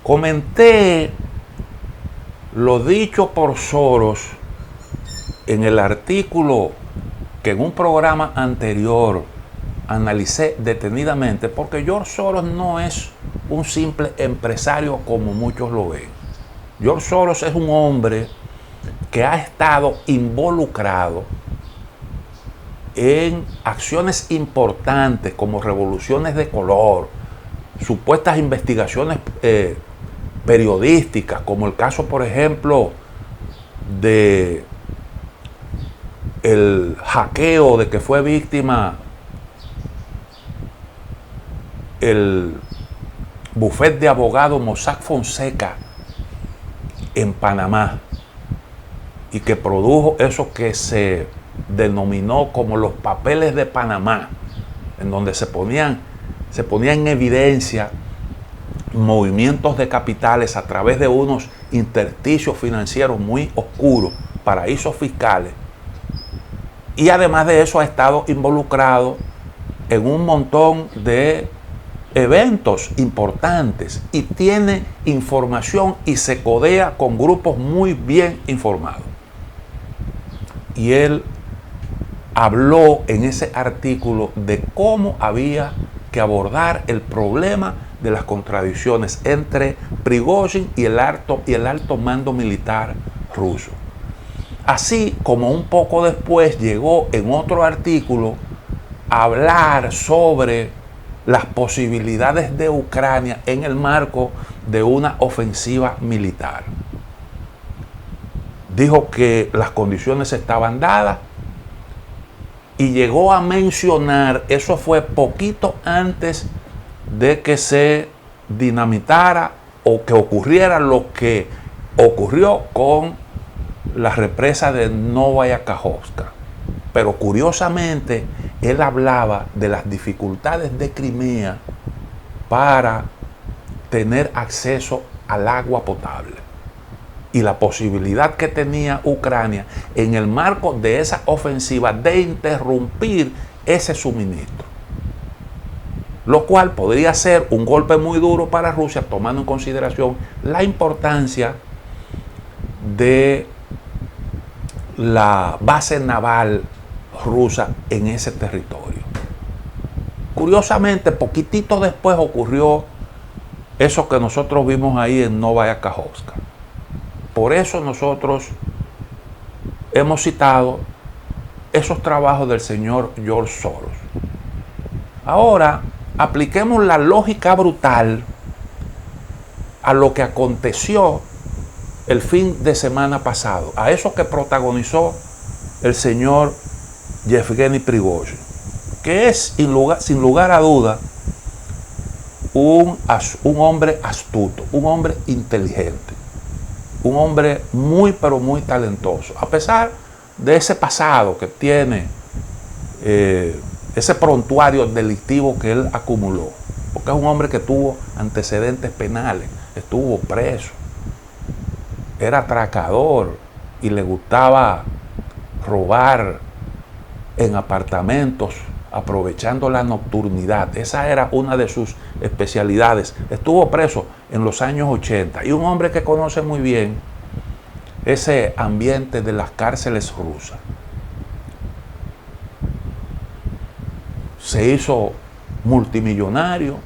Comenté lo dicho por Soros en el artículo que en un programa anterior analicé detenidamente, porque George Soros no es un simple empresario como muchos lo ven. George Soros es un hombre que ha estado involucrado en acciones importantes como revoluciones de color, supuestas investigaciones periodísticas, como el caso, por ejemplo, de el hackeo de que fue víctima el bufete de abogados Mossack Fonseca en Panamá, y que produjo eso que se denominó como los papeles de Panamá, en donde se ponía en evidencia movimientos de capitales a través de unos intersticios financieros muy oscuros, paraísos fiscales. Y además de eso ha estado involucrado en un montón de eventos importantes y tiene información y se codea con grupos muy bien informados. Y él habló en ese artículo de cómo había que abordar el problema de las contradicciones entre Prigozhin y el alto mando militar ruso. Así como un poco después llegó en otro artículo a hablar sobre las posibilidades de Ucrania en el marco de una ofensiva militar. Dijo que las condiciones estaban dadas y llegó a mencionar, eso fue poquito antes de que se dinamitara o que ocurriera lo que ocurrió con la represa de Novaya Kajovka. Pero curiosamente, él hablaba de las dificultades de Crimea para tener acceso al agua potable y la posibilidad que tenía Ucrania en el marco de esa ofensiva de interrumpir ese suministro, lo cual podría ser un golpe muy duro para Rusia, tomando en consideración la importancia de la base naval rusa en ese territorio. Curiosamente, poquitito después ocurrió eso que nosotros vimos ahí en Novaya Kajovka. Por eso nosotros hemos citado esos trabajos del señor George Soros. Ahora, apliquemos la lógica brutal a lo que aconteció el fin de semana pasado, a eso que protagonizó el señor Yevgeny Prigozhin, que es sin lugar a duda un hombre astuto, un hombre inteligente, un hombre muy pero muy talentoso, a pesar de ese pasado que tiene, ese prontuario delictivo que él acumuló, porque es un hombre que tuvo antecedentes penales, estuvo preso, era atracador y le gustaba robar en apartamentos aprovechando la nocturnidad. Esa era una de sus especialidades. Estuvo preso en los años 80 y un hombre que conoce muy bien ese ambiente de las cárceles rusas. Se hizo multimillonario,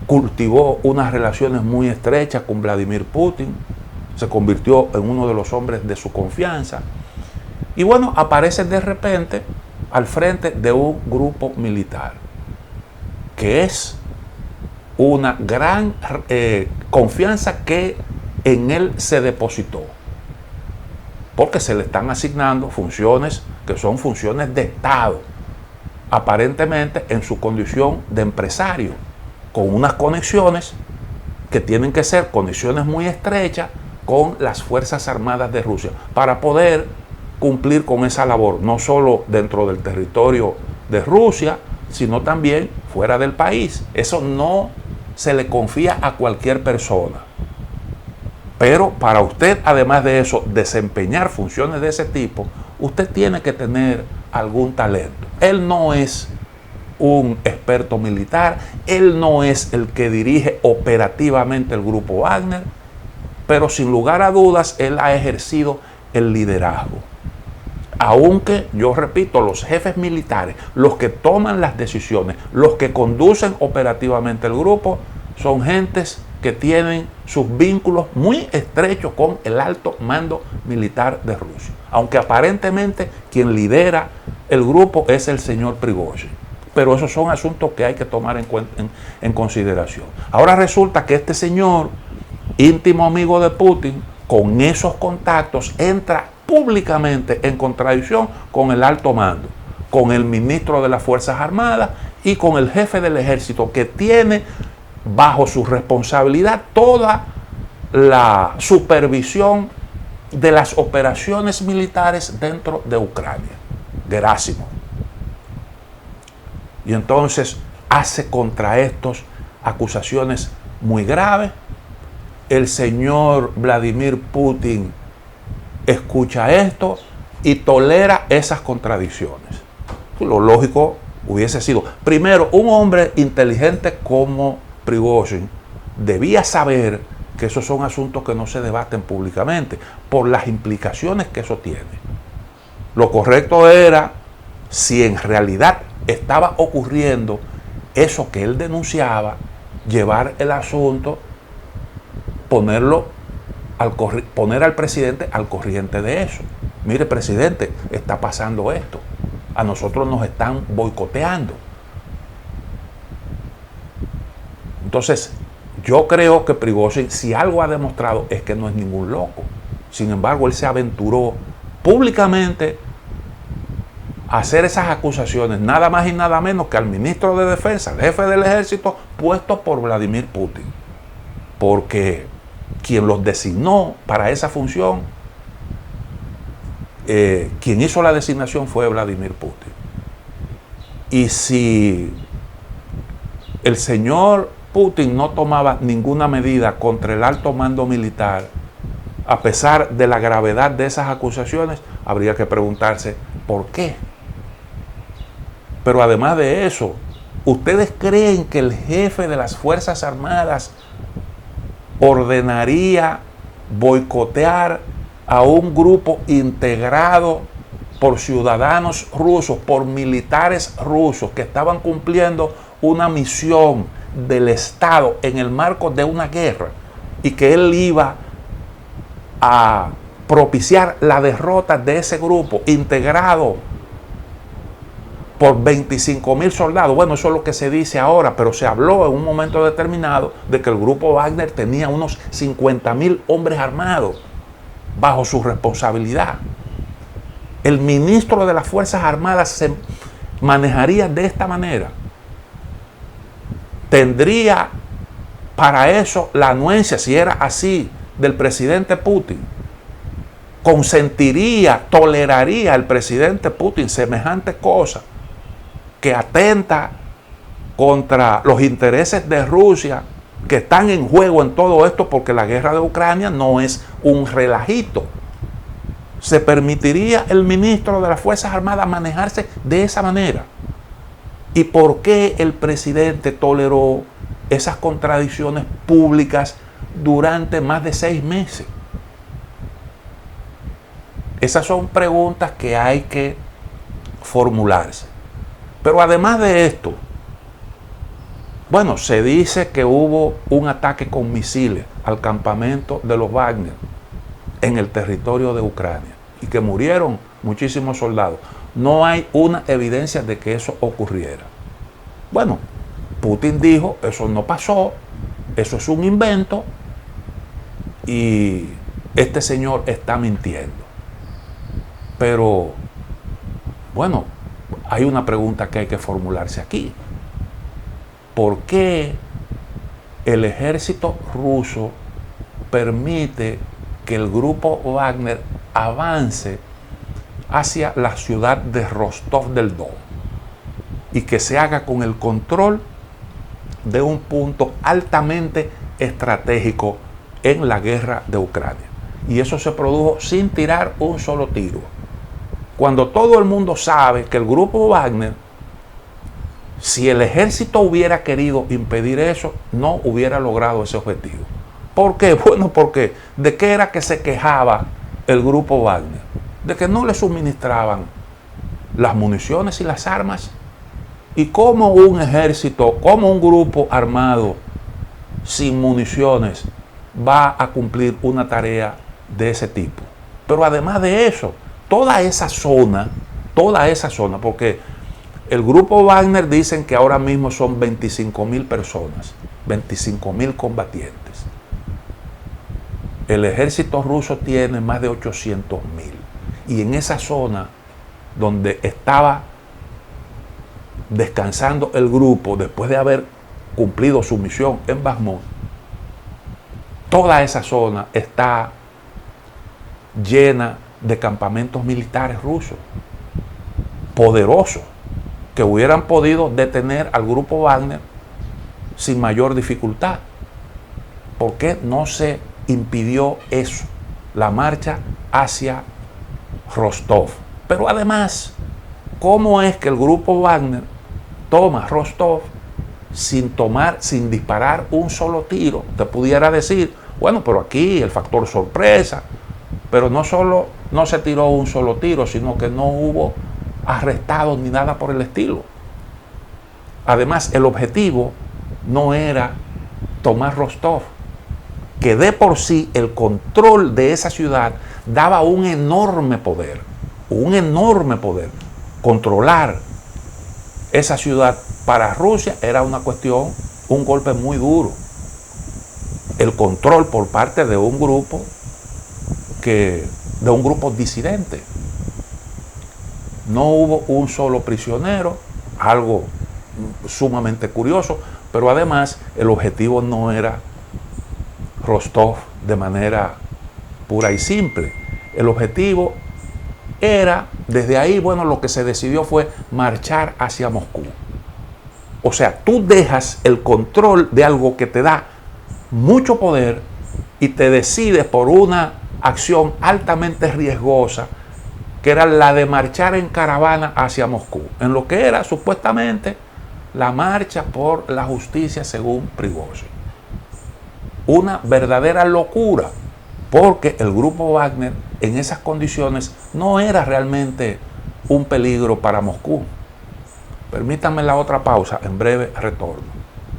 cultivó unas relaciones muy estrechas con Vladimir Putin, se convirtió en uno de los hombres de su confianza y bueno, aparece de repente al frente de un grupo militar, que es una gran confianza que en él se depositó, porque se le están asignando funciones que son funciones de Estado, aparentemente en su condición de empresario, con unas conexiones que tienen que ser conexiones muy estrechas con las Fuerzas Armadas de Rusia, para poder cumplir con esa labor, no solo dentro del territorio de Rusia, sino también fuera del país. Eso no se le confía a cualquier persona. Pero para usted, además de eso, desempeñar funciones de ese tipo, usted tiene que tener algún talento. Él no es un experto militar, él no es el que dirige operativamente el grupo Wagner, pero sin lugar a dudas él ha ejercido el liderazgo. Aunque, yo repito, los jefes militares, los que toman las decisiones, los que conducen operativamente el grupo, son gentes que tienen sus vínculos muy estrechos con el alto mando militar de Rusia. Aunque aparentemente quien lidera el grupo es el señor Prigozhin. Pero esos son asuntos que hay que tomar en consideración. Ahora resulta que este señor, íntimo amigo de Putin, con esos contactos entra públicamente en contradicción con el alto mando, con el ministro de las Fuerzas Armadas y con el jefe del ejército, que tiene bajo su responsabilidad toda la supervisión de las operaciones militares dentro de Ucrania, Gerasimov. Y entonces hace contra estos acusaciones muy graves. El señor Vladimir Putin escucha esto y tolera esas contradicciones. Lo lógico hubiese sido, primero, un hombre inteligente como Prigozhin debía saber que esos son asuntos que no se debaten públicamente por las implicaciones que eso tiene. Lo correcto era, si en realidad estaba ocurriendo eso que él denunciaba, llevar el asunto, poner al presidente al corriente de eso. Mire, presidente, está pasando esto. A nosotros nos están boicoteando. Entonces, yo creo que Prigozhin, si algo ha demostrado, es que no es ningún loco. Sin embargo, él se aventuró públicamente a hacer esas acusaciones, nada más y nada menos que al ministro de Defensa, al jefe del ejército, puesto por Vladimir Putin. Porque quien los designó para esa función, quien hizo la designación fue Vladimir Putin. Y si el señor Putin no tomaba ninguna medida contra el alto mando militar, a pesar de la gravedad de esas acusaciones, habría que preguntarse ¿por qué? Pero además de eso, ¿ustedes creen que el jefe de las Fuerzas Armadas ordenaría boicotear a un grupo integrado por ciudadanos rusos, por militares rusos que estaban cumpliendo una misión del Estado en el marco de una guerra, y que él iba a propiciar la derrota de ese grupo integrado por 25,000 soldados? Bueno, eso es lo que se dice ahora, pero se habló en un momento determinado de que el grupo Wagner tenía unos 50,000 hombres armados bajo su responsabilidad. El ministro de las Fuerzas Armadas se manejaría de esta manera. Tendría para eso la anuencia, si era así, del presidente Putin. Consentiría, toleraría el presidente Putin semejante cosa que atenta contra los intereses de Rusia, que están en juego en todo esto, porque la guerra de Ucrania no es un relajito. ¿Se permitiría el ministro de las Fuerzas Armadas manejarse de esa manera? ¿Y por qué el presidente toleró esas contradicciones públicas durante más de 6 meses? Esas son preguntas que hay que formularse. Pero además de esto, bueno, se dice que hubo un ataque con misiles al campamento de los Wagner en el territorio de Ucrania y que murieron muchísimos soldados. No hay una evidencia de que eso ocurriera. Bueno, Putin dijo, eso no pasó, eso es un invento y este señor está mintiendo. Pero, bueno, hay una pregunta que hay que formularse aquí. ¿Por qué el ejército ruso permite que el grupo Wagner avance hacia la ciudad de Rostov del Don y que se haga con el control de un punto altamente estratégico en la guerra de Ucrania? Y eso se produjo sin tirar un solo tiro, cuando todo el mundo sabe que el grupo Wagner Si el ejército hubiera querido impedir eso, no hubiera logrado ese objetivo. ¿Por qué? Bueno, porque ¿de qué era que se quejaba el grupo Wagner? De que no le suministraban las municiones y las armas. ¿Y cómo un ejército, cómo un grupo armado sin municiones va a cumplir una tarea de ese tipo? Pero además de eso, toda esa zona, porque el grupo Wagner dicen que ahora mismo son 25.000 personas, 25.000 combatientes. El ejército ruso tiene más de 800.000. Y en esa zona donde estaba descansando el grupo después de haber cumplido su misión en Bakhmut, toda esa zona está llena de campamentos militares rusos, poderosos, que hubieran podido detener al grupo Wagner sin mayor dificultad. ¿Por qué no se impidió eso? La marcha hacia Rostov. Pero además, ¿cómo es que el grupo Wagner toma Rostov sin disparar un solo tiro? Te pudiera decir, bueno, pero aquí el factor sorpresa. Pero no solo no se tiró un solo tiro, sino que no hubo arrestados ni nada por el estilo. Además, el objetivo no era tomar Rostov, que de por sí el control de esa ciudad daba un enorme poder. Controlar esa ciudad para Rusia era una cuestión, un golpe muy duro. El control por parte de un grupo disidente. No hubo un solo prisionero, algo sumamente curioso, pero además el objetivo no era Rostov de manera pura y simple. El objetivo era, desde ahí, bueno, lo que se decidió fue marchar hacia Moscú. O sea, tú dejas el control de algo que te da mucho poder y te decides por una acción altamente riesgosa, que era la de marchar en caravana hacia Moscú, en lo que era supuestamente la marcha por la justicia según Prigozhin. Una verdadera locura, porque el grupo Wagner en esas condiciones no era realmente un peligro para Moscú. Permítanme la otra pausa, en breve retorno.